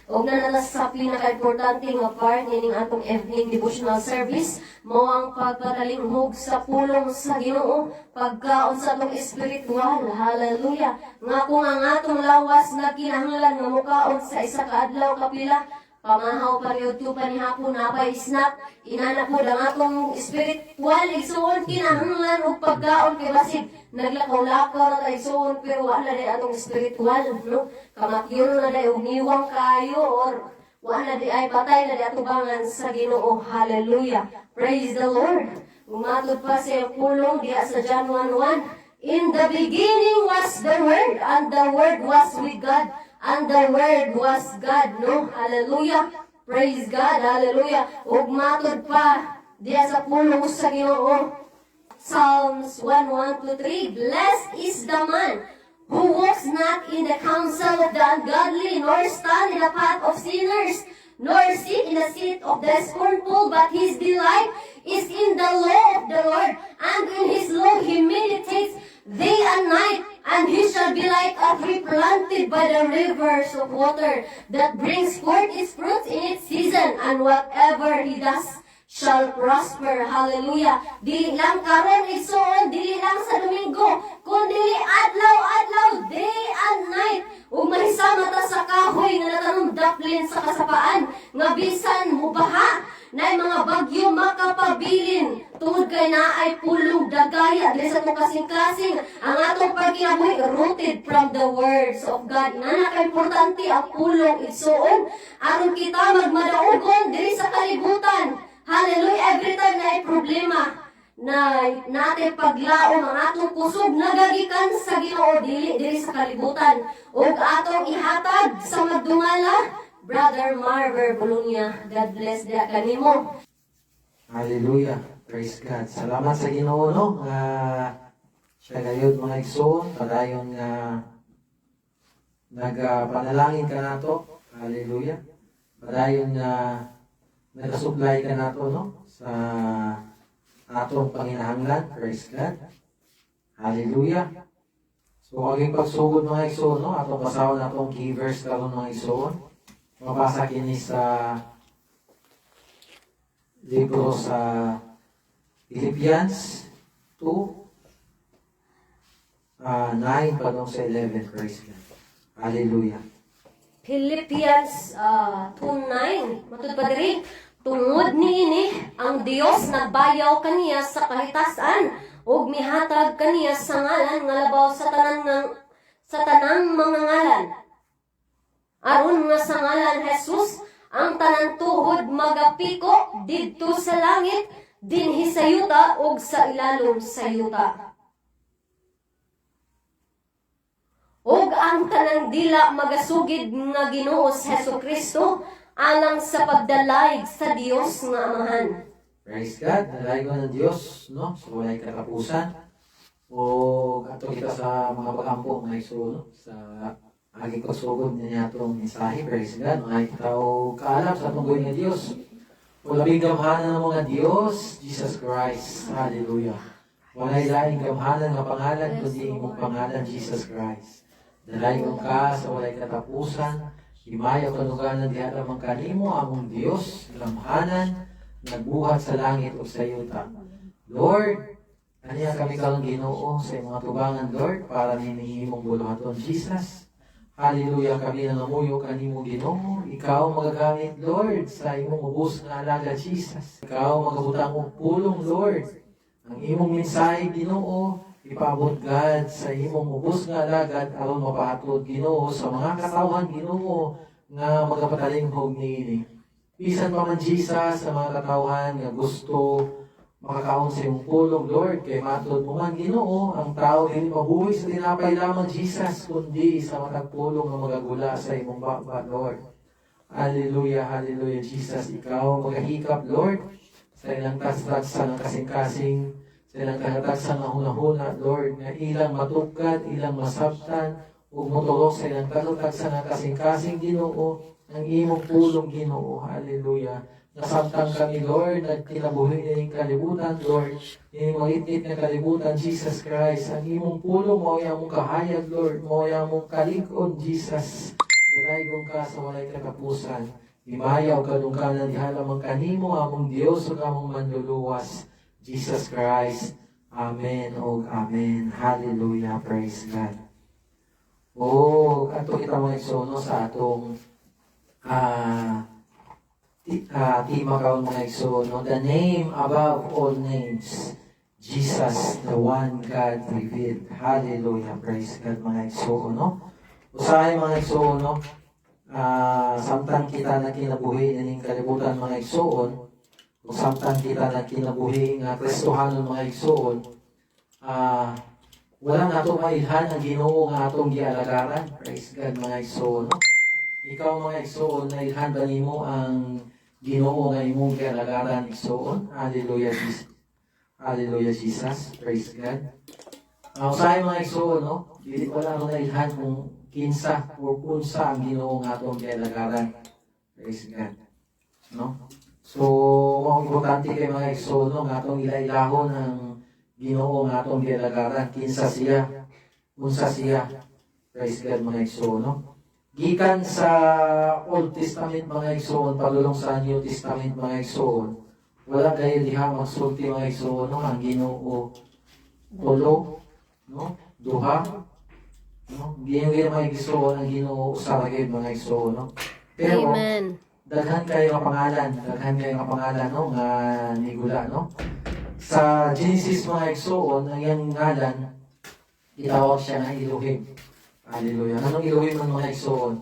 O nanalas sa pinaka-importante nga part nining atong evening devotional service, mo ang pagpadalinghog sa pulong sa Ginoo, pagkaon sa atong espiritual. Hallelujah. Nga kung ang atong lawas na kinahanglan nga mukaon sa isa ka adlaw kapila, pamahaw pariod to panihapon na pa snack, inana po ang atong spiritual, igsuon kinahanglan o pagkaon kay basig, naglakaw-lakaw na tayo igsuon, pero wala na atong spiritual, no? Kamatyon na tayo, uniwang kayo, or wala di ay patay na di atubangan sa Ginoo. Hallelujah. Praise the Lord. Umatod pa sa pulong diya sa John 1:1. In the beginning was the Word, and the Word was with God. And the Word was God, no? Hallelujah. Praise God. Hallelujah. Ug matod pa diya sa pulong sa Ginoo. Psalms 1:1-3. Blessed is the man who walks not in the counsel of the ungodly, nor stand in the path of sinners, nor sit in the seat of the scornful, but his delight is in the law of the Lord, and in his law he meditates day and night. And he shall be like a tree planted by the rivers of water, that brings forth its fruit in its season, and whatever he does shall prosper. Hallelujah. Dili lang karon igsuon, dili lang sa Domingo, kundi adlaw-adlaw, day and night. Ug mahisama ta sa kahoy nga natanong daplin sa kasapaan, nga bisan mubaha, na mga bagyo makapabilin, tungod kay naay pulong dagaya, dili sa itong kasing-kasing, ang atong pagkinabuhi rooted from the words of God. Nga naka-importante ang pulong igsuon, aron kita magmadaugon diri sa kalibutan. Hallelujah. Every time na ay problema na natin paglaom ang atong kusog nagagikan sa Ginoo, dili sa kalibutan, ug atong ihatag sa magdungala. Brother Marver Bulunya, God bless dia kanimo. Hallelujah. Praise God. Salamat sa Ginoo, no? Siya gayud mga igsoon, padayon nga nagpanalangin ka nato. Hallelujah. Padayon nga nagasupply ka nato, no? Sa atong panginahanglan. Praise God. Hallelujah. So, aging pagsugod mga igsoon, no? Atong pasawan natong key verse karon mga igsoon. Mabasa kini sa libro sa Philippians 2:9 padong sa 11. Praise God. Hallelujah. Philippians 2:9. Matud pa diri, tungod niini ang Dios nagbayaw kaniya sa kahitasan ug mihatag kaniya sa ngalan nga labaw sa tanang mga ngalan. Aron nga sa ngalan Jesus, ang tanan tuhod magapiko didto sa langit, dinhi sa yuta ug sa ilalom sa yuta. Ug ang tanang dila magasugid nga Ginoo sa Hesukristo alang sa pagdalayg sa Dios nga Amahan. Praise God. Dalaygo ng Diyos, no? So, walay katapusan. O ato kita sa mga pagampo, mga iso, no? Sa aging pagsugod niya itong mensahe. Praise God. Mga tao kaalam sa tunggoy ng Diyos. O labing gamhanan ng mga Diyos, Jesus Christ. Hallelujah. Walay laing gamhanan nga pangalan, kundi imong pangalan, Jesus Christ. Dalaygon ka sa walay katapusan. Himayaw kanuganan di alam ang kanimo, among Diyos, gamhanan, nagbuhat sa langit o sa yuta. Lord, kaniya kami kalang Ginoo sa mga tubangan, Lord, para ninihimong buluhaton, Jesus. Hallelujah, kami nangamuyo kanimo Ginoo. Ikaw magagamit, Lord, sa imong ubos nga alaga, Jesus. Ikaw magabutang og pulong, Lord. Ang imong mensahe, Ginoo, ipaabot, God, sa imong ubos nga alagad aron mapahatod, Ginoo, sa mga katawhan, Ginoo, nga magapatalinghog niini. Bisan pa man, Jesus, sa mga katawhan nga gusto makakaon sa iyong pulong, Lord, kay matod mo man, Ginoo, ang tao hindi mabuhay sa tinapay lamang, Jesus, kundi sa matag pulong na magagula sa imong baba, Lord. Hallelujah, hallelujah, Jesus. Ikaw magahikap, Lord, sa ilang tagsa ng kasing-kasing, sa ilang tagsa ng hunahuna, Lord, nga ilang matukad, ilang masabtan, ug motulog sa ilang tagsa ng kasing-kasing, Ginoo, ang imong pulong, Ginoo. Hallelujah. Nasamtang kami, Lord, nagkinabuhi ng kalibutan, Lord. Yung maliit na kalibutan, Jesus Christ. Ang imong pulong, mawaya mong kahayag, Lord. Mawaya mong kalikod, Jesus. Dalaygon ka sa walay katapusan. Imayaw kadungkanan ihalamang kanimo among Dios ug among manluluwas. Jesus Christ. Amen o amen. Hallelujah. Praise God. Ato kita mga igsoon sa atong tema kaon mga igsoon. The name above all names. Jesus, the one God revealed. Hallelujah. Praise God mga igsoon. Usahay mga igsoon, samtang kita na kinabuhi ning kalibutan mga igsoon, o samtang kita na kinabuhi nga Kristohanon mga igsoon, wala na ito mailhan ang Ginoo nga atong gialagaran. Praise God mga igsoon. Ikaw mga igsoon, nailhan ba nimo ang Ginoo nga imong gialagaran igsoon? Hallelujah Jesus. Hallelujah Jesus. Praise God. Usahay mga igsoon, dili wala ko nailhan kung kinsa o kunsa ang Ginoo nga atong gialagaran. Praise God. So, ang importante kay mga igsoon nga atong ilailahon ang Ginoo nga atong gialagaran. Kinsa siya? Unsa siya? Praise God mga igsoon. Gikan sa Old Testament mga igsoon, padulong sa New Testament mga igsoon, wala kayo diha magsulti mga igsoon ang Ginoo tulo, duha, Ginoo mga igsoon ang Ginoo usa ra gyud mga igsoon. Pero Amen. daghan kayo nga pangalan nga nigula sa Genesis mga igsoon ang iyang ngalan gitawag siya nga Elohim. Hallelujah. Anong Elohim ang mga igsoon?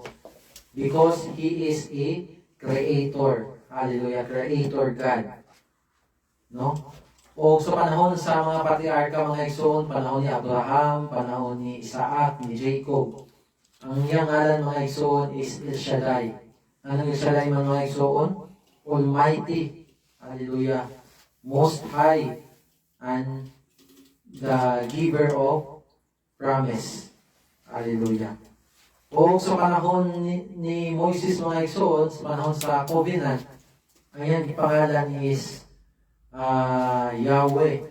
Because He is a creator. Hallelujah. Creator God. O sa panahon sa mga patriarka mga igsoon, panahon ni Abraham, panahon ni Isaac, ni Jacob, ang iyang ngalan mga igsoon is El Shaddai. Anong El Shaddai mga igsoon? Almighty. Hallelujah. Most High and the giver of promise. Hallelujah. O sa panahon ni Moses mga igsoon, sa panahon sa Covenant, ang iyang pangalan is Yahweh,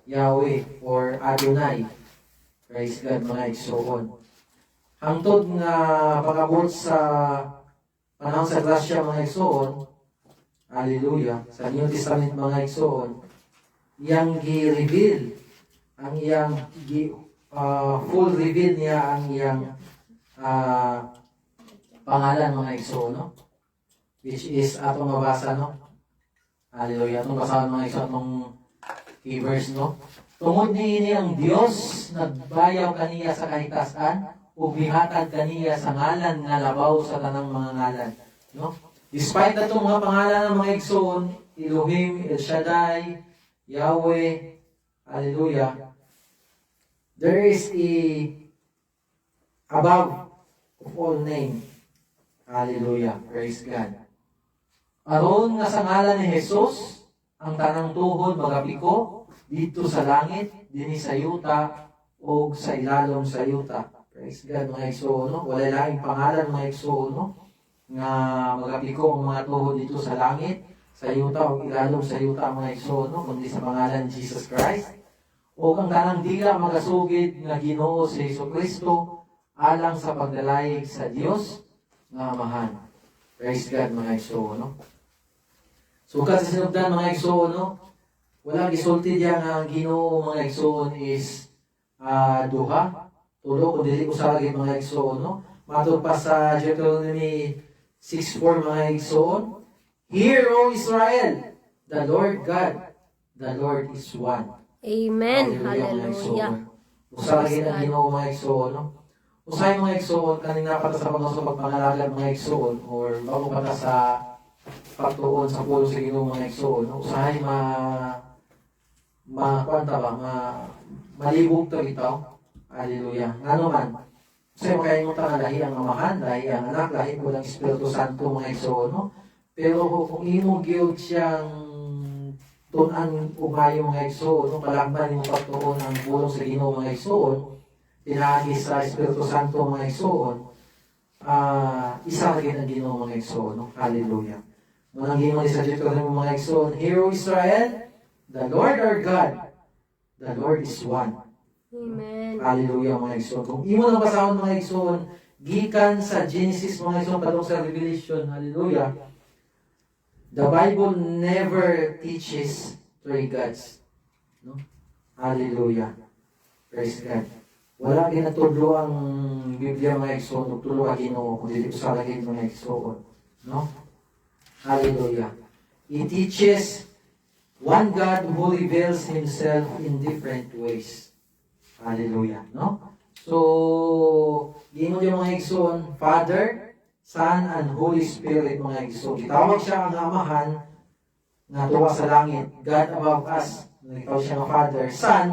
Yahweh or Adonai. Praise God mga igsoon. Hangtod nga pag-abot sa panahon sa grasya mga igsoon, hallelujah, sa New Testament mga igsoon, iyang gi-reveal, ang iyang full reveal niya ang iyang pangalan mga igsoon, which is atong mabasa, hallelujah, atong basahan mga igsoon atong key verse, tungod niini ang Dios nagbayaw kaniya sa kahitasan ug mihatag kaniya sa ngalan nga labaw sa tanang mga ngalan. Despite atong mga pangalan ng mga igsoon, Elohim, El Shaddai, Yahweh, hallelujah, there is a above of all name. Hallelujah, praise God. Aron nga sa ngalan ni Jesus, ang tanang tuhod magapiko dito sa langit, dinhi sa yuta o sa ilalom sa yuta. Praise God mga igsoon, wala laing pangalan mga igsoon nga magapiko ang mga tuhod dito sa langit, sa yuta o ilalom sa yuta mga igsoon, kundi sa pangalan ni Jesus Christ. O ang tanang dila magasugid nga Ginoo si Jesucristo alang sa pagdalayig sa Dios nga Amahan. Praise God mga igsoon. So kasi sinugdan mga igsoon, wala gisulti diya nga ang Ginoo mga igsoon is duha, tulo o dili usa lagi mga igsoon. Matud pa sa Deuteronomy 6:4 mga igsoon, Hear, O Israel, the Lord God, the Lord is one. Amen. Hallelujah. Usa lagi ang Ginoo mga igsoon. Usahay mga igsoon, kanina pa sa pagpangalagad mga igsoon or bago pa sa pagtuon sa pulo sa Ginoo mga igsoon, usahay malibog to ito. Hallelujah. Nga naman, kasi makalimutan nga lahi ang Amahan, lahi ang Anak, lahi po ng Espiritu Santo mga igsoon. Pero kung imo gyud siyang tunan umayo mga igsoon, palakban mo pagtuon ang pulo sa Ginoo mga igsoon, pinagi sa Espiritu Santo mga igsoon, isa rin ang Ginoo mga igsoon. Hallelujah. Munang gingon sa Deuteronomy mga igsoon, Hear, O Israel, the Lord our God, the Lord is one. Amen. Hallelujah mga igsoon. Kung imo na basahon mga igsoon, gikan sa Genesis mga igsoon padung sa Revelation, hallelujah. The Bible never teaches three gods. No? Hallelujah. Praise God. Wala ginatudlo ang Biblia mga igsoon, ug tulo ka Ginoo kundi usa ra gid mga igsoon. No? Hallelujah. It teaches one God who reveals Himself in different ways. Hallelujah. No? So, Ginoo yung mga igsoon, Father, Son, and Holy Spirit mga igsoon. Gitawag siya ang Amahan nga tuwa sa langit, God above us. Gitawag siya ng Father, Son,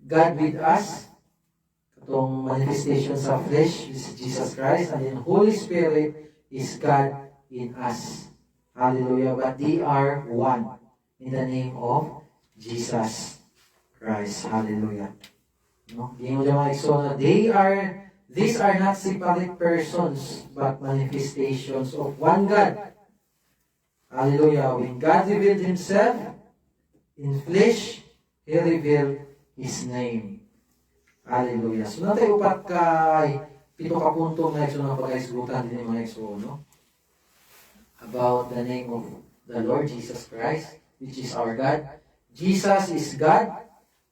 God with us, itong manifestation sa flesh is Jesus Christ, and then Holy Spirit is God in us. Hallelujah. But they are one in the name of Jesus Christ. Hallelujah. No? These are not separate persons, but manifestations of one God. Hallelujah. When God revealed Himself in flesh, He revealed His name. Hallelujah. So natay upat kay pito ka punto nga igsoon nga pagaisgutan din mga igsoon, no? About the name of the Lord Jesus Christ, which is our God. Jesus is God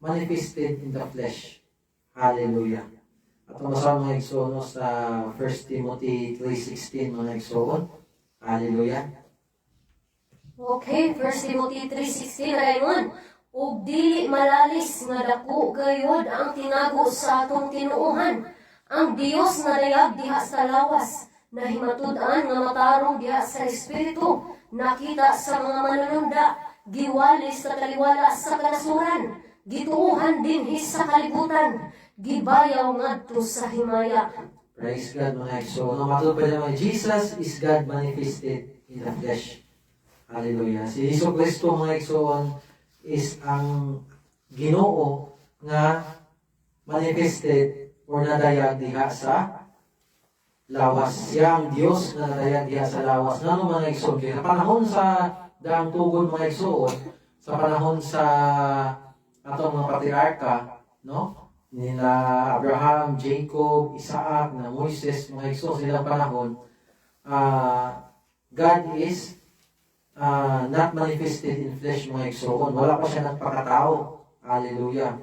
manifested in the flesh. Hallelujah. At ang basa mga igsoon sa 1 Timothy 3:16 mga igsoon. Hallelujah. Okay, 1 Timothy 3:16 ayon. Ug dili malalis nga dako gayud ang tinago sa atong tinuohan. Ang Dios nga dayag diha sa lawas, nahimatud-an nga matarong diha sa espiritu, nakita sa mga manununda, giwalis sa taliwala sa kanasuran, gituohan dinhi sa kalibutan, gibayaw ngadto sa himaya. Praise God mga igsoon. Matod pa naman, Jesus is God manifested in the flesh. Hallelujah. Si Hesus Kristo mga igsoon is ang Ginoo nga manifested or nadayag diha sa lawas. Siya ang Dios na nadayag diha sa lawas. Ngano mga igsoon? Kaya sa panahon sa daang tugon mga igsoon, sa panahon sa atong mga patriarka, no? Nila Abraham, Jacob, Isaac, na Moises, mga igsoon silang panahon, God is not manifested in flesh mga igsoon. Wala pa siya nagpakatao. Hallelujah.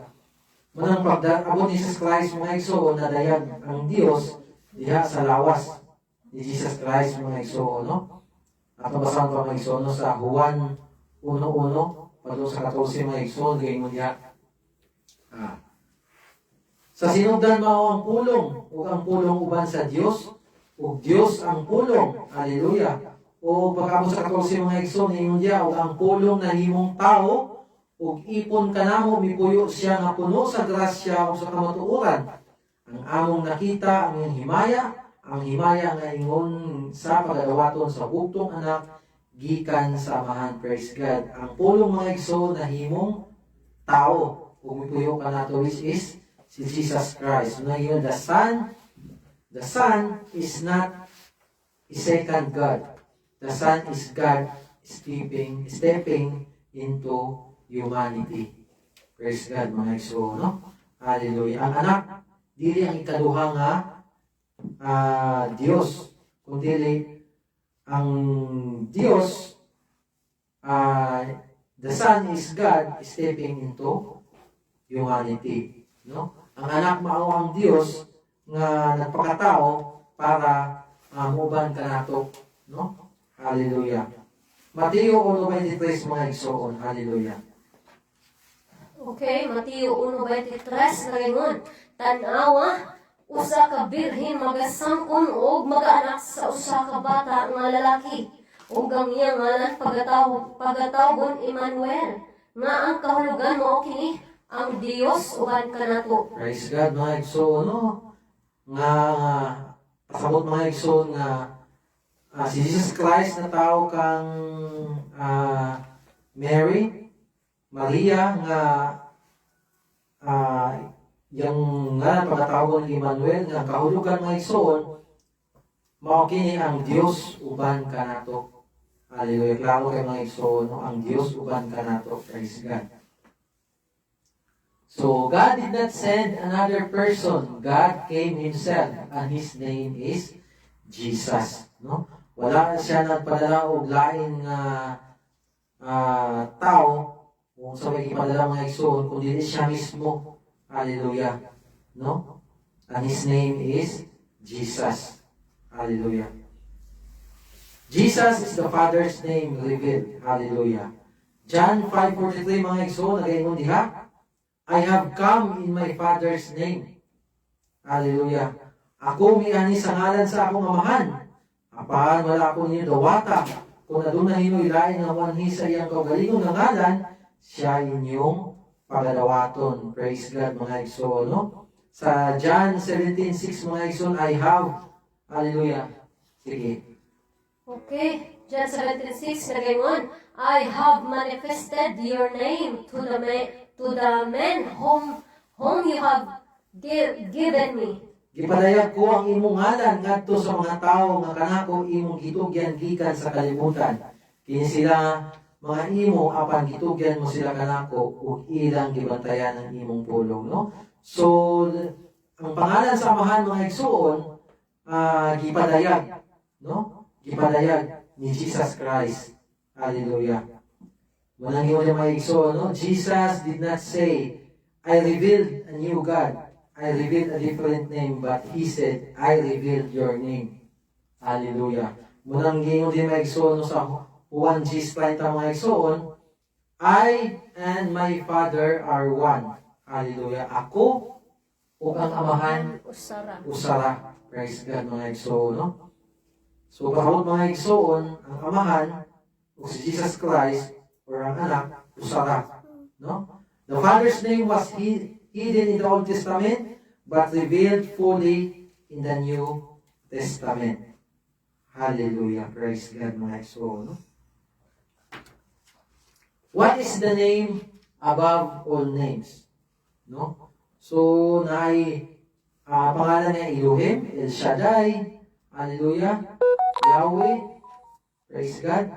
Munang pagdaabot ni Jesus Christ mga igsoon, nadayag ang Dios diha sa lawas ni Jesus Christ mga igsoon, no? At basahan pa mga igsoon sa Juan 1:1 padung sa 14 mga igsoon kay mo diha. Sa sinugdan mao ang pulong ug ang pulong uban sa Dios ug Dios ang pulong. Hallelujah. O pagkabot sa 14 mga igsoon ingon diha ug ang pulong nahimong tao ug ipon kanamo mipuyo siya nga puno sa grasya ug sa kamatuoran. Ang among nakita ang iyang himaya nga ingon sa pagadawaton sa bugtong anak gikan sa amahan. Praise God. Ang pulong mga igsoon nahimong tao ug mipuyo kanato which is si Jesus Christ. Ngayon the Son is not a second God. The Son is God stepping into humanity. Praise God mga igsoon, no? Hallelujah. Ang anak dili ang ikaduha nga Dios, kundi ang Dios, the Son is God stepping into humanity, no? Ang anak mao ang Dios nga nagpakatao para muban kanato, no? Hallelujah. Mateo 1:23 mga igsoon. Hallelujah. Okay, Mateo 1:23 nagingon, tan-awa usa ka birhen magasangkon og mag-anak sa usa ka bata nga lalaki ug ang iyang ngalan pagatawgon Emmanuel, nga ang kahulugan mao kini ang Dios uban kanato. Praise God mga igsoon, no? Nga pasabot mga igsoon nga si Jesus Christ na tao kang Maria nga yung nga pagkatawag ni Emmanuel nga kahulugan mga igsoon mao kini ang Dios uban kanato. Hallelujah. Klaro kay mga igsoon, no? Ang Dios uban kanato. Praise God. So, God did not send another person. God came Himself, and His name is Jesus. No? Wala siya nagpadala og lain nga tao kung sa may ipadala mga igsoon, kundi siya mismo. Hallelujah. No? And His name is Jesus. Hallelujah. Jesus is the Father's name revealed. Hallelujah. John 5:43 mga igsoon, nagaingon diha, I have come in my Father's name. Hallelujah. Ako miani sa ngalan sa akong amahan. Apahan wala ako ninyo dawata. Kung aduna hinoy lain nga wanhi sa iyang kaugalingon nga ngalan, siya inyong pagadawaton. Praise God mga igsoon. No? Sa John 17:6 mga igsoon, I have. Hallelujah. Sige. Okay, John 17:6, nagayon, I have manifested your name to the men whom you have given me. Gipadayag ko ang imong ngalan ngadto sa mga tawo nga kanako imong gitugyan gikan sa kalibutan. Kini sila mga imo apan gitugyan mo sila kanako ug ilang gibantayan ang imong pulong, no? So ang pangalan sa amahan mga igsoon gipadayag, no? Gipadayag ni Jesus Christ. Hallelujah. Manang yun yung mga igsoon, no? Jesus did not say, I revealed a new God. I revealed a different name, but He said, I revealed your name. Hallelujah. Munang gingon din mga igsoon sa 1:30 mga igsoon, I and my Father are one. Hallelujah. Ako o ang amahan usara. Praise God mga igsoon, no? So bawat mga igsoon, ang amahan o si Jesus Christ or ang anak usara, no? The Father's name was hidden in the Old Testament, but revealed fully in the New Testament. Hallelujah. Praise God mga igsoon. No? What is the name above all names? No? So, pangalan niya Elohim, El Shaddai, Hallelujah, Yahweh, praise God.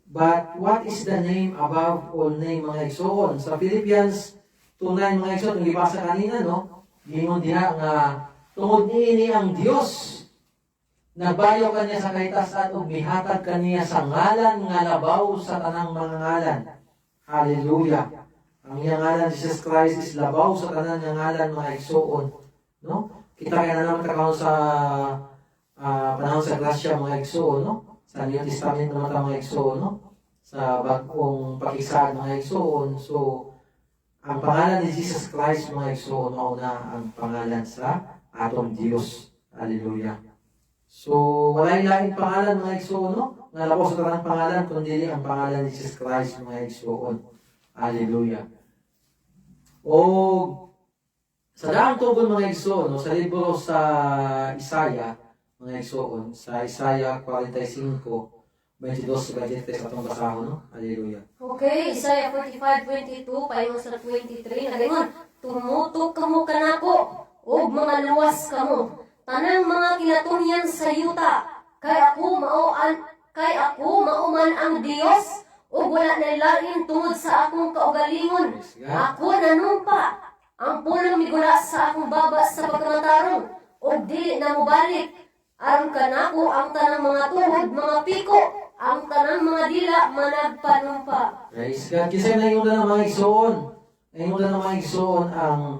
But what is the name above all name mga igsoon? Sa Philippians 2:9 mga igsoon, yung ibasa kanina, no? Gingon diha nga tungod niini ang Dios nagbayo kaniya sa kahitasan ug mihatag kaniya sa ngalan nga labaw sa tanang mga ngalan. Hallelujah. Ang iyang ngalan Jesus Christ is labaw sa tanang nga ngalan mga igsoon, no? Kita kaya na naman kakao sa panahon sa grasya mga igsoon, no? Sa New Testament naman ta mga igsoon, no? Sa bagong pakisaan mga igsoon. So ang pangalan ni Jesus Christ mga igsoon mauna ang pangalan sa atong Dios. Hallelujah. So walay laing pangalan mga igsoon, no? Nga labaw sa tanang pangalan kundi ang pangalan ni Jesus Christ mga igsoon. Hallelujah. O sa daang tugon mga igsoon, no? Sa libro sa Isaiah mga igsoon, sa Isaiah 45:22-23 atong basahon, no? Hallelujah. Okay, Isaiah 45:22, paingon sa 23, nagayon, tumutok kamo kanako, ug mga luwas kamo, tanang mga kinatunyan sa yuta, kay ako mauman ang Dios, ug wala na lain tungod sa akong kaugalingon. Ako nanumpa, ang pulong migula sa akong baba sa pagkamatarong, ug dili na mubalik. Aron kanako ang tanang mga tuhod, mga piko, ang tanang mga dila managpanumpa. Praise God. Kasi naingon na ng mga igsoon. Naingon na ng mga igsoon ang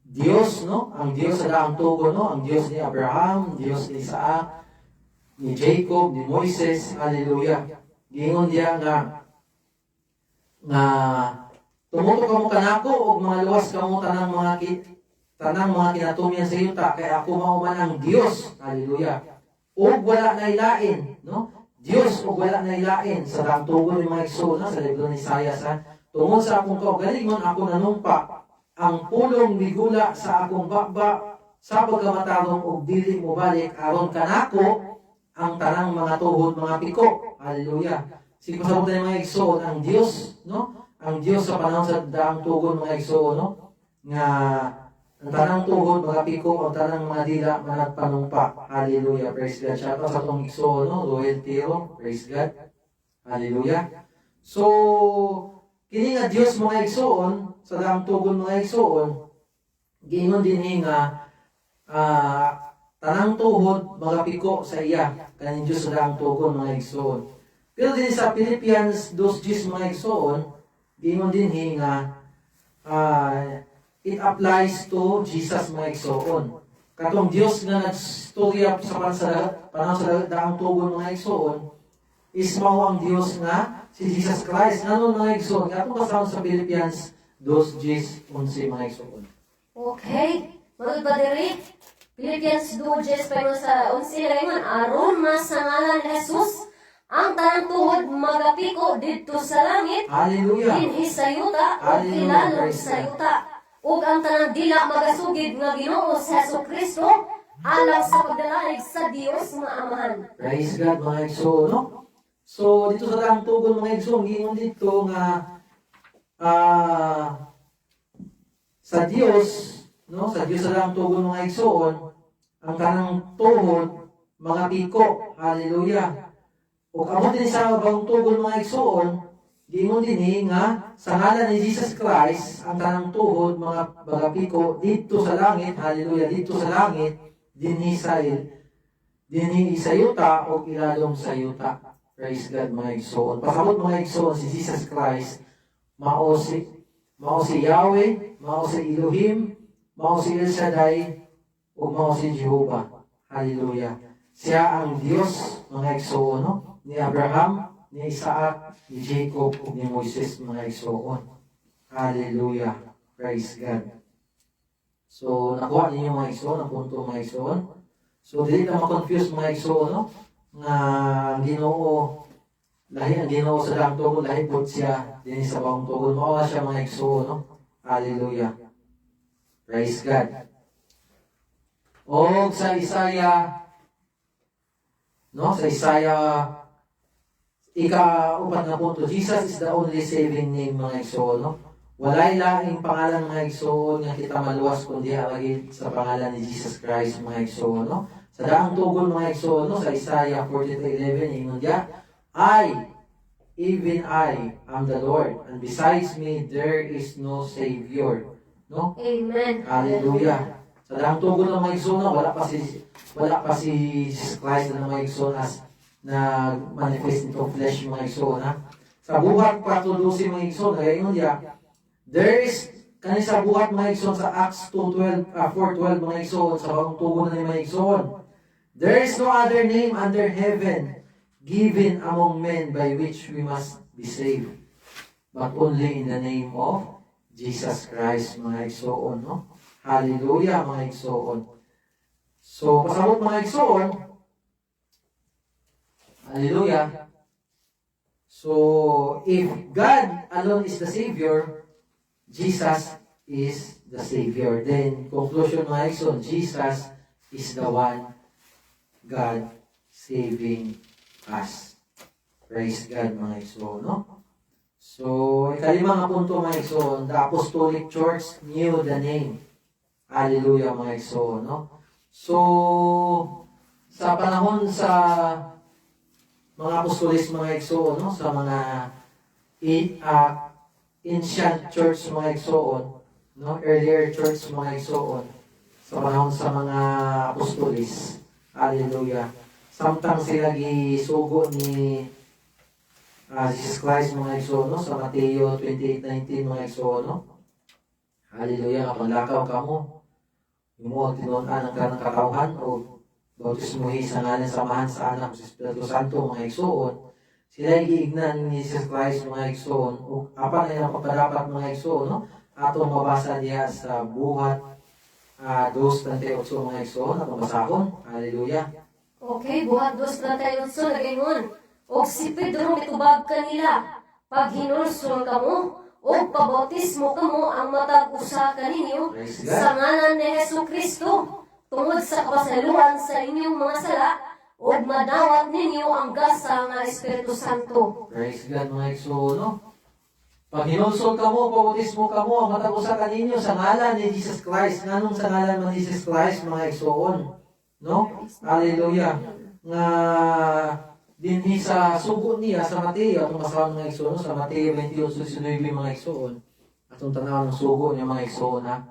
Diyos, no? Ang Diyos sa daang tugon, no? Ang Diyos ni Abraham, Diyos ni Isaac, ni Jacob, ni Moises. Hallelujah. Gingon diya nga tumutok kamo kanako og mga luwas kamo tanang mga kinatumian sa yuta kay ako mauman ang Dios. Hallelujah. Ug wala na ilain, no? Dios ug wala na ilain sa daang tugon ni mga igsoon sa libro ni Isaiah tungod sa akong kaugalingon ako nanumpa ang pulong migula sa akong bakba sa pagkamatarong ug dili mo balik aron kanako ang tanang mga tuhod mga piko. Hallelujah. Sige pasabot na mga igsoon ang Dios, no? Ang Dios sa panahon sa daang tugon mga igsoon, no? Nga ang tanang tuhod, mga piko, ang tanang mga dila, managpanumpa. Hallelujah. Praise God. Shout out sa itong igsoon, no? Royal Tiro. Praise God. Hallelujah. So, kini nga Dios mga igsoon, sa daang tugon mga igsoon, giingon dinhi nga tanang tuhod magapiko sa iya kaning Dios sa daang tugon mga igsoon. Pero din sa Philippians 2:10 mga igsoon, giingon dinhi nga it applies to Jesus mga igsoon. Katong Dios nga nagstorya sa panahon sa daang tugon mga igsoon, is mao ang Dios nga si Jesus Christ. Ngano mga igsoon, katong kasama sa Philippians 2:11 mga igsoon. Okay. Magod ba diri? Philippians 2:10 pero sa 11 layman aron mas sa ngalan ni Jesus ang tanang tuhod magapiko didto sa langit. Hallelujah. Dinhi sa yuta o Hallelujah. kilalong Praise sa God. yuta. Ug ang tanang dila magasugid nga Ginoo sa Jesucristo alang sa pagdalaig sa Dios nga Amahan. Praise God mga igsoon, no? So dito sa daang tugon mga igsoon, giingon dito nga sa Dios, no? Sa Dios sa daang tugon mga igsoon, ang kanang tuhod mga piko. Hallelujah. O kamot din sa bagong tugon mga igsoon, giingon dinhi nga sa ngalan ni Jesus Christ ang kanang tuhod mga bagapiko dito sa langit. Hallelujah. Dito sa langit dinhi sa yuta o ilalong sa yuta. Praise God mga igsoon. Pasabot mga igsoon si Jesus Christ mao si Yahweh, mao si Elohim, mao si El Shaddai, o mao si Jehovah. Hallelujah. Siya ang Diyos mga igsoon, no? Ni Abraham, ni Isaac, ni Jacob, ug ni Moises mga igsoon. Hallelujah. Praise God. So, nakuha ninyo mga igsoon, ang punto mga igsoon. So, dili na ma-confuse mga igsoon, no? Nga ang Ginoo, lahi ang Ginoo sa daang tugon, lahi po siya din sa bawang tugon. Mao siya mga igsoon, no? Hallelujah. Praise God. O sa Isaiah, no? Sa Isaiah ika-upat na punto, Jesus is the only saving name mga igsoon, no? Walay laing pangalan mga igsoon nga kita maluwas kundi alagid sa pangalan ni Jesus Christ mga igsoon, no? Sa daang tugon mga igsoon, no? Sa Isaiah 43:11 ingon diya, even I am the Lord, and besides me there is no Savior, no? Amen. Hallelujah. Sa daang tugon ng mga igsoon, no? wala pa si Jesus Christ na mga igsoon na manifest nito flesh mga igsoon, ha? Sa buhat patulusin mga igsoon, ngayon diya, there is kani sa buhat mga igsoon sa Acts 4:12 mga igsoon, sa bagong tugon na mga igsoon. There is no other name under heaven given among men by which we must be saved, but only in the name of Jesus Christ mga igsoon, no? Hallelujah mga igsoon. So, pasabot mga igsoon, hallelujah. So, if God alone is the Savior, Jesus is the Savior. Then, conclusion mga igsoon, Jesus is the one God saving us. Praise God mga igsoon, no? So, ikalima nga punto mga igsoon, the Apostolic Church knew the name. Hallelujah mga igsoon, no? So, sa panahon sa mga apostolis mga igsoon, no? Sa mga ancient church mga igsoon, no? Earlier church mga igsoon, sa panahon sa mga apostolis. Hallelujah. Samtang sila gisugo ni Jesus Christ mga igsoon, no? Sa Mateo 28:19 mga igsoon, no? Hallelujah. Kapag lakaw ka mo, yung tinunan ang kanang katawhan o bautismuhi sa ngalan samahan sa anak sa Espiritu Santo mga igsoon, sila giignan ni Jesus Christ mga igsoon, o apan ay napapadapat mga igsoon, no? Atong mabasa niya sa buhat 2:38 mga igsoon, atong basahon. Hallelujah. Okay, buhat 2:38 nagingon. Og si Pedro mitubag kanila, pag hinulsol kamo, o pabautismo kamo ang matag usa kaninyo Praise God. sa ngalan ni Jesucristo tungod sa kapasaluhan sa inyong mga sala ug madawat ninyo ang gasa nga Espiritu Santo. Praise God mga igsoon, no? Pag hinulsol kamo, pabautismo kamo, ang matag usa kaninyo sa ngalan ni Jesus Christ. Nganong sa ngalan ni Jesus Christ mga igsoon, no? Hallelujah. Nga dinhi sa sugo niya sa Mateo, atong masawan mga igsoon, sa Mateo 28:19 mga igsoon, atong tanaw ng sugo niya mga igsoon ha.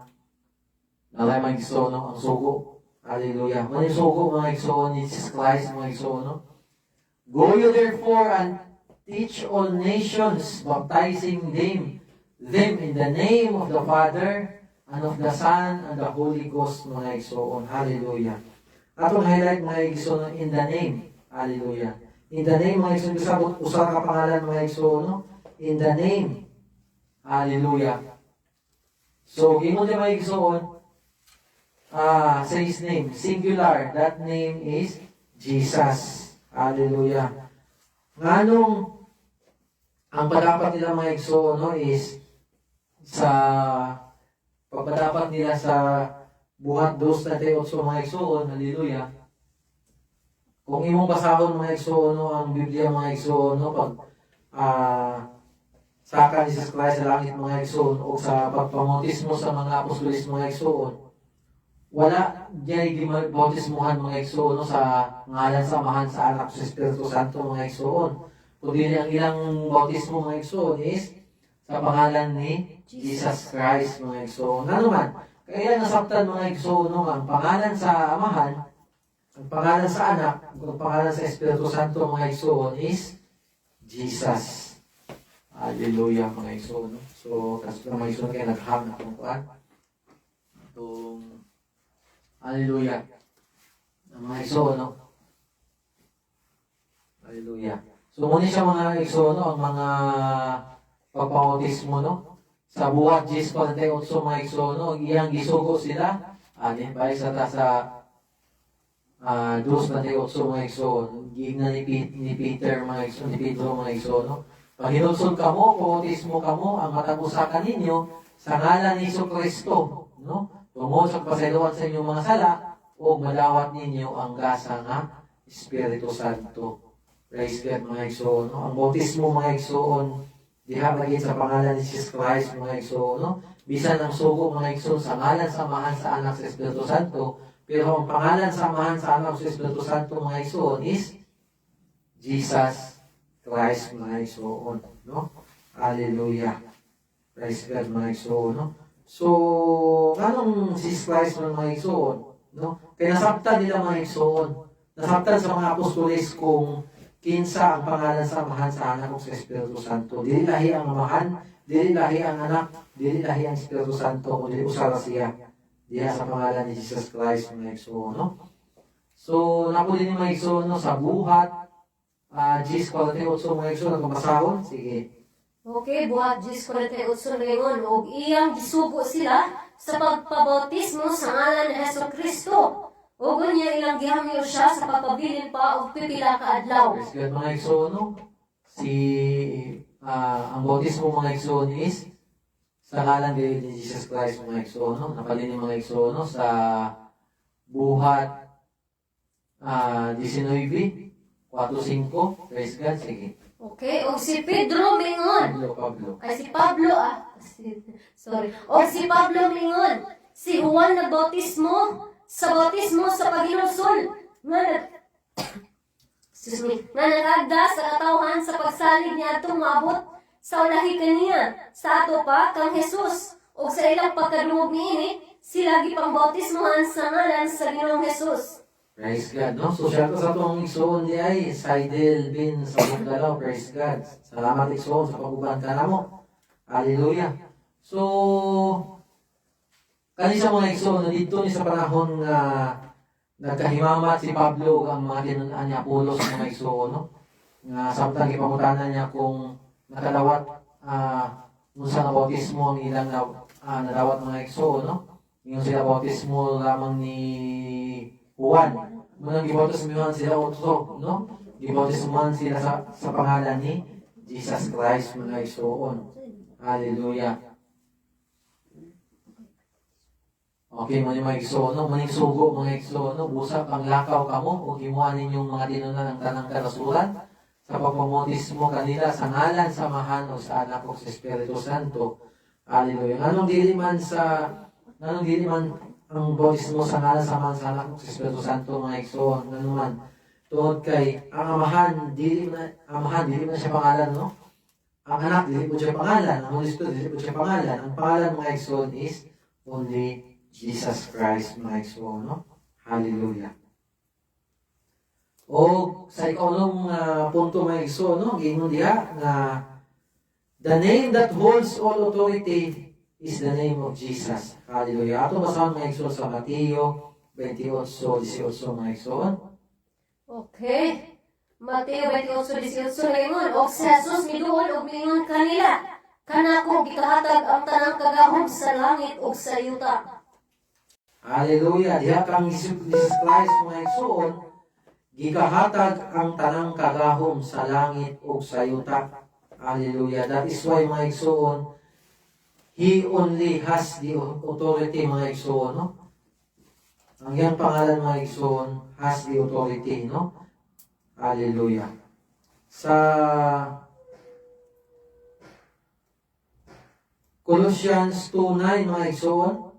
Nalay mga igsoon ang sugo. Hallelujah. Ano yung sugo mga igsoon ni Jesus Christ mga igsoon, no? Go you therefore and teach all nations, baptizing them in the name of the Father and of the Son and the Holy Ghost mga igsoon. Hallelujah. Atong highlight mga igsoon in the name. Hallelujah. In the name mga igsoon, bisabot usa ka pangalan mga igsoon, no? In the name. Hallelujah. So, gingon di mga igsoon, sa His name, singular, that name is Jesus. Hallelujah. Nganong ang padapat nila mga igsoon, no, is sa pagpadapat nila sa buhat 2:38 mga igsoon, hallelujah. Kung imong basahon mga igsoon, no, ang Biblia mga igsoon, no, pag saka ni Jesus Christ sa langit mga igsoon o sa pagpamotismo sa mga apostolis mga igsoon, wala diay gibautismuhan mga igsoon, no, sa ngalan samahan sa anak sa Espiritu Santo mga igsoon. Kundi ang ilang bautismo mga igsoon is sa pangalan ni Jesus Christ mga igsoon. Ano man, kaya nasabtan mga igsoon, no, ang pangalan sa amahan, ang pangalan sa anak, ang pangalan sa Espiritu Santo mga igsoon is Jesus. Hallelujah mga igsoon, no? So, kaso mga igsoon kaya naghang na itong kuhan. Itong hallelujah. Ang mga igsoon, no? Hallelujah. So, muna siya mga igsoon, no? Ang mga pagpautismo, no? Sa buhat 10:48 mga igsoon, no? Iyang gisugo sila. Anin ba isa ta sa 2:48 mga igsoon. Gigna ni Peter mga igsoon, ni Pedro mga igsoon, no? Pag hinulsol kamo, pautismo kamo, ang matapusakan ninyo sa ngalan ni Jesucristo, no? Tungod sa pasayloan sa inyong mga sala, o madawat ninyo ang gasa nga Espiritu Santo. Praise God mga igsoon, no? Ang bautismo mga igsoon, diha lagi sa pangalan ni Jesus Christ mga igsoon, no? Bisan ang sugo mga igsoon sa ngalan samahan sa anak sa Espiritu Santo, pero ang pangalan samahan sa anak sa Espiritu Santo mga igsoon is Jesus Christ mga igsoon, no? Hallelujah. Praise God mga igsoon, no? So, anong Jesus Christ mga igsoon, no? Kaya nasabtan nila mga igsoon, nasabtan sa mga apostoles kung kinsa ang pangalan samahan sa anak sa Espiritu Santo. Dili lahi ang amahan, dili lahi ang anak, dili lahi ang Espiritu Santo, kundi usara siya diha sa pangalan ni Jesus Christ mga igsoon, no? So, napuli ni mga igsoon, no, sa buhat 10:48 mga igsoon, ang kabasahon, sige. Okay, buhat 10:48 na ngayon, o iyang gisugo sila sa pagpabautismo sa ngalan ni Hesus Kristo. O gunya ilang gihamyo siya sa pagpabilin pa o pipila ka adlaw. Praise God mga igsoon, no? Ang bautismo mga igsoon is sa ngalan ni Jesus Christ mga igsoon, no? Napalin mga igsoon, no? Sa buhat 19:4-5, praise God, sige. Okay, o si Pedro mingon. Pablo. Ay, si Pablo, sorry. O si Pablo mingon. Si Juan nagbautismo sa bautismo sa paghinusol. Nga nagagda sa katawhan sa pagsalig niya atong maabot sa ulahi kaniya. Sa ato pa, kang Jesus. O sa ilang pagkadungog niini, sila gipang bautismohan sa ngalan sa Ginoong Jesus. Praise God, no? So, siya sa itong igsoon di ay, Saidel bin sa Bugdalaw, praise God. Salamat igsoon sa paguban ka na mo. Hallelujah. So, kanisa mga igsoon, dito ni sa panahon na nagkahimamat si Pablo ang mga tinunaan niya Apolos mga igsoon, no? Nga samtang ipamutanan niya kung nakalawat unsa na bautismo ang ilang nadawat mga igsoon, no? Yung sila bautismo lamang ni Juan. Munang gibautismuhan sila otso, no? Gibautismuhan sila sa pangalan ni Jesus Christ mga igsoon. Hallelujah. Okay, mga igsoon, no? Maning sugo mga igsoon, no? Busa pang lakaw kamo o himuan ninyong mga tinunan ng tanang karasulan sa pagpamautismo kanila sa ngalan samahan o sa anak o sa Espiritu Santo. Hallelujah. Anong dili man ang bautismo sa ngalan samahan sa anak o sa Espiritu Santo mga igsoon, ano man. Tungod kay ang amahan dili na siya pangalan, no? Ang anak dili po siya pangalan, ang Holy Spirit dili po siya pangalan. Ang pangalan mga igsoon is only Jesus Christ mga igsoon, no? Hallelujah. O sa ikaulong punto mga igsoon, no? Gingon diha na the name that holds all authority is the name of Jesus. Hallelujah. Ato basahan mga igsoon sa Mateo 28:18 mga igsoon. Okay. Mateo 28:18 ngayon, o si Jesus miduol ug miingon kanila, kanako gikahatag ang tanang kagahom sa langit ug sa yuta. Hallelujah. Diha kang Jesus Christ mga igsoon, gikahatag ang tanang kagahom sa langit ug sa yuta. Hallelujah. That is why mga igsoon, He only has the authority mga igsoon, no? Ang iyang pangalan mga igsoon has the authority, no? Hallelujah. Sa Colossians 2:9 mga igsoon,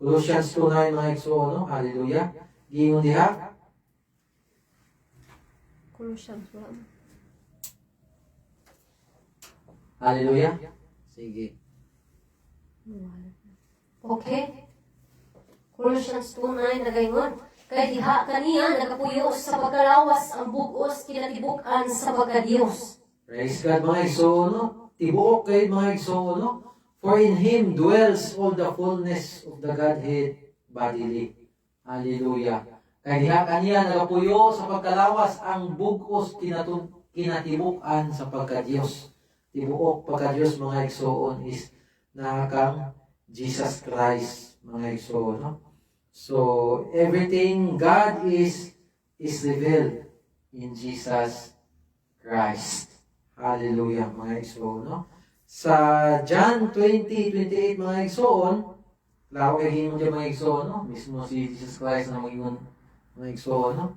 Colossians 2:9 mga igsoon, no? Hallelujah. Giingon diha. Colossians 1. Hallelujah. Sige. Okay. Colossians 2:9 nagaingon, kay diha kaniya nagapuyo sa pagkalawas ang bug-os kinatibuk-an sa pagkadiyos. Praise God mga igsoon, no? Tibuok kay mga igsoon, no? For in Him dwells all the fullness of the Godhead bodily. Hallelujah. Kay diha kaniya nagapuyo sa pagkalawas ang bug-os kinatibuk-an sa pagkadiyos. Tibuok pagkadiyos mga igsoon is nakang Jesus Christ mga igsoon, no? So everything God is revealed in Jesus Christ. Hallelujah mga igsoon, no? Sa John 20:28 mga igsoon, klaro kay gingon diyan mga igsoon, no? Mismo si Jesus Christ na mag-ingon mga igsoon, no?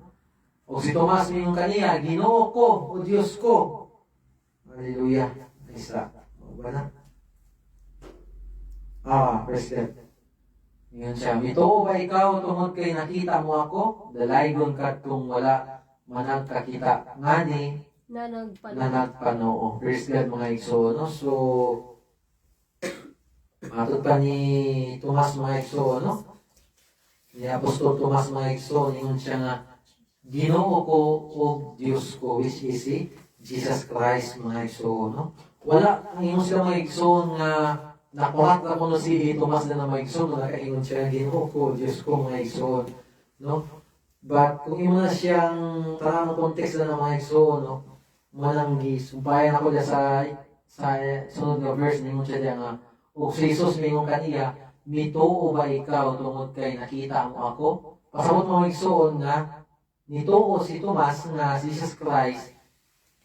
O si Tomas mingon kaniya, Ginoo ko o Dios ko. Hallelujah. Isa. Wala. President. Ngayon siya, mito ba ikaw tungod kay nakita mo ako? Dalaygon ka kung wala manang kakita. Ngani, Na nagpanong. na nagpanoo. Praise God mga igsoon, no? So, matod pa ni Tomas mga igsoon, no? Ni Apostol Tomas mga igsoon, ingon siya nga, Ginoo ko o Diyos ko, which is si Jesus Christ mga igsoon, no? Wala, ang ingon sila mga igsoon nga, nakuhat na ko no si Tomas na mga igsoon, nakaingon siya, Ginoo ko, Diyos ko mga igsoon, no? But kung imo na siyang tanang context na ng mga igsoon, no? Manang gisumpayan ako diya sa sunod nga verse ningon siya diya nga ug si Jesus mingon kaniya mituo ba ikaw tungod kay nakita mo ako pasabot mo igsoon nga nituo si Tomas nga si Jesus Christ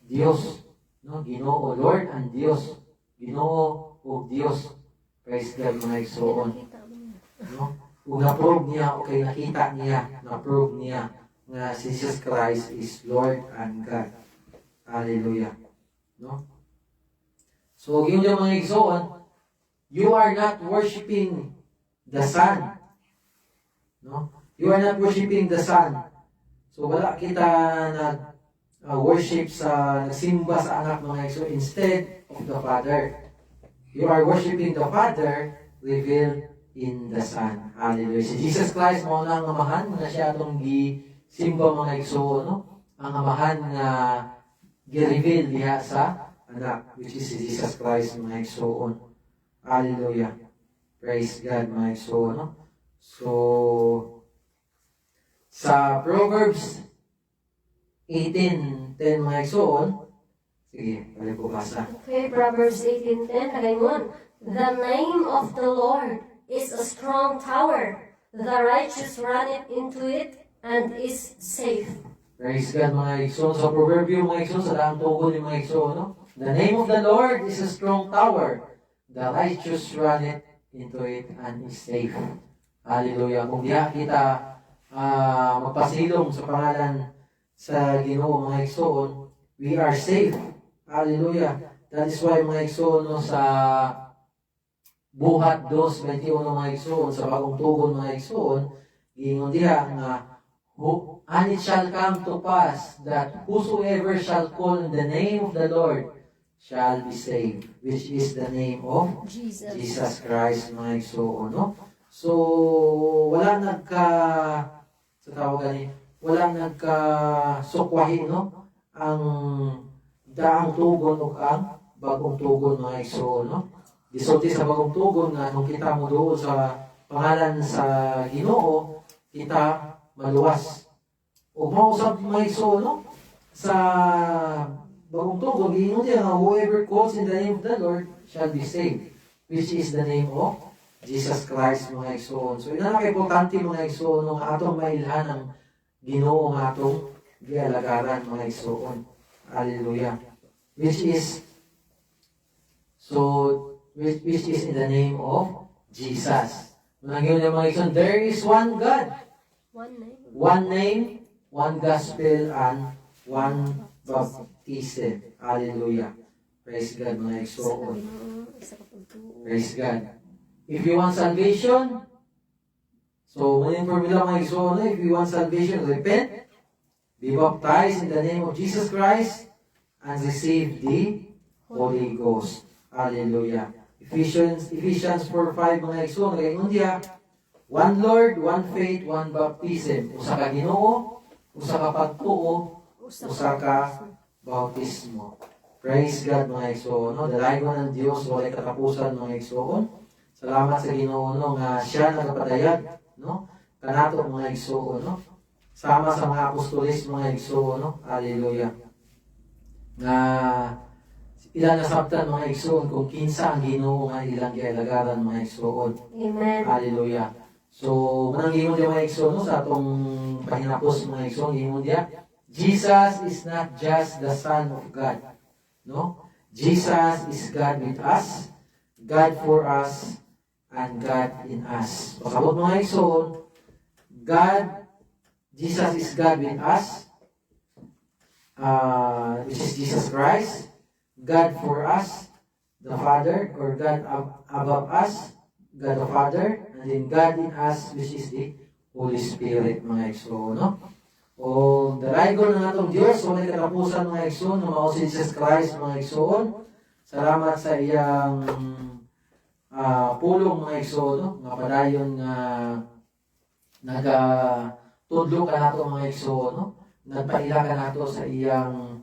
Dios, no? Ginoo, Lord and Dios, Ginoo ug Dios. Praise God mga igsoon, no? Ug na-prove niya okay nakita niya na-prove niya nga si Jesus Christ is Lord and God. Hallelujah. No? So, yung mga igsoon, you are not worshiping the Son. No? You are not worshiping the Son. So, wala kita worship nagsimba sa anak mga igsoon instead of the Father. You are worshiping the Father revealed in the Son. Hallelujah. Si Jesus Christ, mo na ang amahan na siya itong gisimba mga igsoon, no? Ang amahan na gi-reveal diha sa anak, which is Jesus Christ mga igsoon. Hallelujah. Praise God mga igsoon, no? So, sa Proverbs 18:10 mga igsoon, sige, balik ko basa. Okay, Proverbs 18:10 nagaingon, the name of the Lord is a strong tower. The righteous run into it and is safe. Praise God mga igsoon. Sa proverbio mga igsoon, sa daang tugon ni mga igsoon, no? The name of the Lord is a strong tower. The righteous run into it and is safe. Hallelujah. Kung diha kita magpasilong sa pangalan sa Ginoo mga igsoon, we are safe. Hallelujah. That is why mga igsoon, no, sa Buhat 2:21 mga igsoon, sa bagong tugon mga igsoon, giingon diha nga And it shall come to pass that whosoever shall call in the name of the Lord shall be saved, which is the name of Jesus Christ, mga igsoon, no? So, wala sa tawagan ni, wala sukwahi, no? Ang daang tugon o ang bagong tugon, mga igsoon, no? Gisulti sa bagong tugon nga nung kita mo doon sa pangalan sa Ginoo, kita maluwas. O mausap mga igsoon, no? Sa bagong tugon, giingon niya nga, whoever calls in the name of the Lord shall be saved, which is the name of Jesus Christ, mga igsoon. So, ina importante mga igsoon, nung atong mailhan ng Ginoo nga atong gialagaran, mga igsoon. Hallelujah. Which is in the name of Jesus. Mga igsoon, there is one God. One name, one gospel, and one baptism. Hallelujah. Praise God, mga igsoon. Praise God. If you want salvation, so muna yung formula, mga igsoon, if you want salvation, repent, be baptized in the name of Jesus Christ, and receive the Holy Ghost. Hallelujah. Ephesians 4:5, mga igsoon, nag-inundya, one Lord, one faith, one baptism. Usa ka Ginoo, usa ka pagtuo, usa ka bautismo. Praise God, mga igsoon. No? Dalagon ng Diyos, walay katapusan, mga igsoon. Salamat sa Ginoo, no, nga siya nagapadayag, no? Kanato, mga igsoon, no? Sama sa mga apostolis, mga igsoon, no? Hallelujah. Nga ilan nasabtan, mga igsoon, kung kinsa ang Ginoo nga ilang gialagaran, mga igsoon. Amen. Hallelujah. So, manang gingon diya, mga igsoon, no, sa atong pahinapos, mga igsoon, gingon diya, Jesus is not just the Son of God. No? Jesus is God with us, God for us, and God in us. Pasabot, mga igsoon, Jesus is God with us, which is Jesus Christ, God for us, the Father, or God above us, God the Father, and then God in us, which is the Holy Spirit, mga igsoon, no? O daraygon ng atong Diyos, o may katapusan, mga igsoon, na mao si Jesus Christ, mga igsoon. Salamat sa iyang pulong, mga igsoon, no? Nga padayon nga nagatudlo ka nato, mga igsoon, no? Nagpaila ka nato sa iyang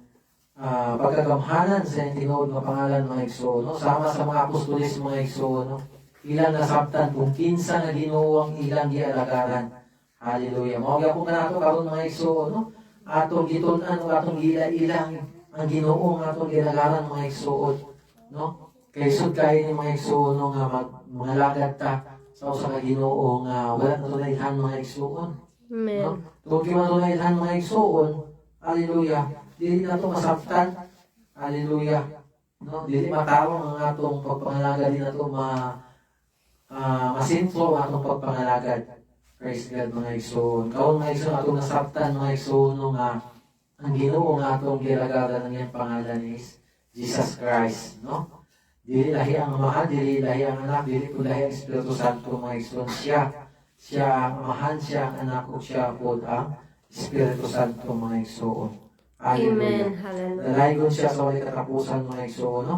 pagkagamhanan sa iyang tinuod nga pangalan, mga igsoon, no? Sama sa mga apostolis, mga igsoon, no? Ilang nasabtan kung kinsa nga Ginoo ang ilang gialagaran. Hallelujah. Mawag po ka nato karon, mga igsoon, no? Atong gitun-an o atong gila-ilang ang Ginoo nga atong gialagaran, mga igsoon, no? Kay sud kay ni mga igsoon, no, nga mga lagad ta sa usa ka Ginoo nga wala na tunayhan, mga igsoon. Amen. No? Kung di man tunayhan, mga igsoon, hallelujah, dili na to masabtan. Hallelujah. No, dili matarong ang atong pagpangalagad, di na to masinflo ang atong pagpangalagad. Praise God, mga igsoon. Kaon, mga igsoon, atong nasabtan, mga igsoon, no, nga ang Ginoo nga atong gilagaran ng iyang pangalan is Jesus Christ, no? Dili lahi ang Amahan, dili lahi ang Anak, dili po lahi ang Espiritu Santo, mga igsoon. Siya ang Amahan, siya ang Anak, o siya po ang Espiritu Santo, mga igsoon. Amen. Hallelujah. Dalaygon siya sa walay katapusan, mga igsoon, no?